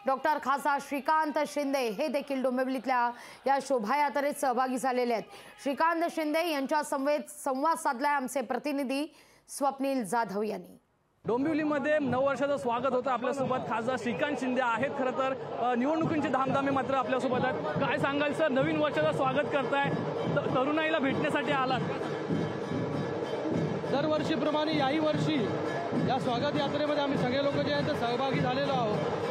Doctor खासदार श्रीकांत शिंदे हे देखील डोंबिवलीतल्या या शोभायात्रेत सहभागी झालेले आहेत। श्रीकांत शिंदे यांच्या संवाद साधलाय आमचे प्रतिनिधी स्वप्नील जाधव यांनी। डोंबिवलीमध्ये नववर्षाचं स्वागत होतं। आपल्यासोबत खासदार श्रीकांत शिंदे आहेत। खरं तर निवडणुकींची धामधामी मात्र आपल्यासोबत आहेत। काय सांगाल सर, नवीन वर्षाचं स्वागत करताय, तरुणाईला भेटण्यासाठी आलात? दरवर्षीप्रमाणे याही वर्षी या स्वागत यात्रेमध्ये आम्ही सगळे लोक जे आहेत ते सहभागी झालेलो आहोत।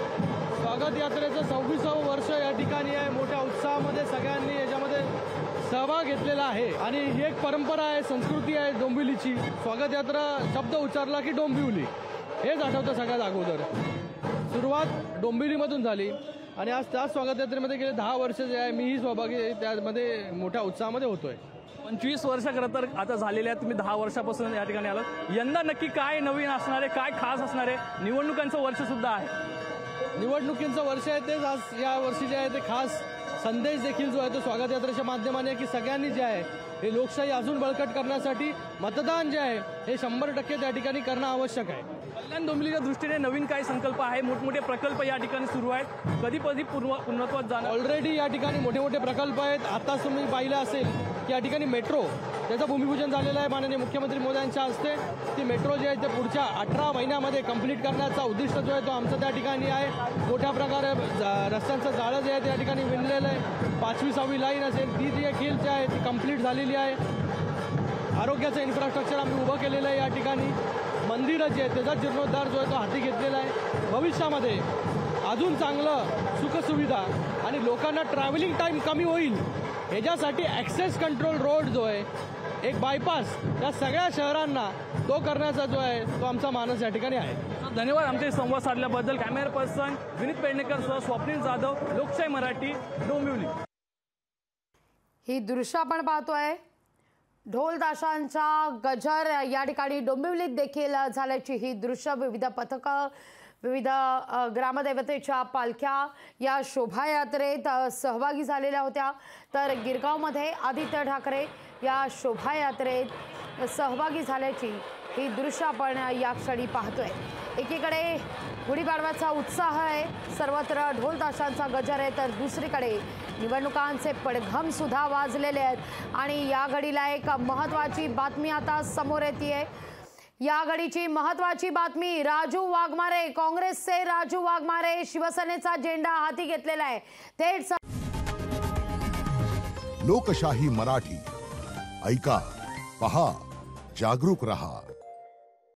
स्वागत यात्रेचं 26वं वर्ष या ठिकाणी आहे। मोठ्या उत्साहामध्ये सगळ्यांनी याच्यामध्ये सहभाग घेतलेला आहे आणि ही एक परंपरा आहे, संस्कृती आहे डोंबिवलीची। स्वागत यात्रा शब्द उच्चारला की डोंबिवली हेच आठवतं सगळ्यात अगोदर। सुरुवात डोंबिवलीमधून झाली आणि आज त्याच स्वागत यात्रेमध्ये गेले 10 वर्ष जे आहे मीही सहभागी त्यामध्ये मोठ्या उत्साहामध्ये होतोय। 25 वर्ष खरं तर आता झालेले आहेत, तुम्ही 10 वर्षापासून या ठिकाणी आलात। यंदा नक्की काय नवीन असणार आहे, काय खास असणार आहे? निवडणुकांचं वर्ष सुद्धा आहे। निवडणुकीचं वर्ष आहे तेच आज या वर्षी जे आहे ते खास संदेश देखील जो आहे तो स्वागत यात्रेच्या माध्यमाने की सगळ्यांनी जे आहे हे लोकशाही अजून बळकट करण्यासाठी मतदान जे आहे हे 100% त्या ठिकाणी करणं आवश्यक आहे। कल्याण डोंबिवलीच्या दृष्टीने नवीन काय संकल्प आहे? मोठमोठे प्रकल्प या ठिकाणी सुरू आहेत, कधी पूर्णत्वात जाणार? ऑलरेडी या ठिकाणी मोठे मोठे प्रकल्प आहेत। आताच तुम्ही पाहिलं असेल की या ठिकाणी मेट्रो त्याचं भूमिपूजन झालेलं आहे माननीय मुख्यमंत्री मोदयांच्या हस्ते। ती मेट्रो जी आहे ते पुढच्या 18 महिन्यामध्ये कंप्लीट करण्याचा उद्दिष्ट जो आहे तो आमचा त्या ठिकाणी आहे। मोठ्या प्रकारे रस्त्यांचं जाळं जे आहे त्या ठिकाणी विणलेलं आहे। 5वी 6वी लाईन असेल ती देखील जी आहे ती कंप्लीट झालेली आहे। आरोग्याचं इन्फ्रास्ट्रक्चर आम्ही उभं केलेलं आहे या ठिकाणी। मंदिरं जे आहे त्याचा जीर्णोद्धार जो आहे तो हाती घेतलेला आहे। भविष्यामध्ये अजून चांगलं सुखसुविधा आणि लोकांना ट्रॅव्हलिंग टाईम कमी होईल ह्याच्यासाठी ॲक्सेस कंट्रोल रोड जो आहे एक बायपास या सगळ्या शहरांना तो करण्याचा जो आहे तो आमचा मानस या ठिकाणी आहे। धन्यवाद आमचे संवाद साधल्याबद्दल। कॅमेरा पर्सन विनीत पेडणेकर सह स्वप्नील जाधव, लोकशाही मराठी, डोंबिवली। ही दृश्य आपण पाहतोय, ढोल ताशांचा गजर या ठिकाणी डोंबिवलीत देखील झाल्याची ही दृश्य। विविध पथकं, विविध ग्रामदेवतेच्या पालख्या या शोभायात्रेत सहभागी झालेल्या होत्या। तर गिरगावमध्ये आदित्य ठाकरे या शोभायात्रेत सहभागी झाल्याची ही दृश्य आपण या क्षणी पाहतोय। एकीकडे गुढीपाडव्याचा उत्साह आहे, सर्वत्र ढोल ताशांचा गजर आहे, तर दुसरीकडे निवडणुकांचे पडघम सुद्धा वाजलेले आहेत। आणि या घडीला एक महत्त्वाची बातमी आता समोर येते। या घडीची महत्त्वाची बातमी, राजू वाघमारे, काँग्रेसचे राजू वाघमारे शिवसेनेचा झेंडा हाती घेतलेला आहे। थेट लोकशाही मराठी ऐका, पहा, जागरूक रहा।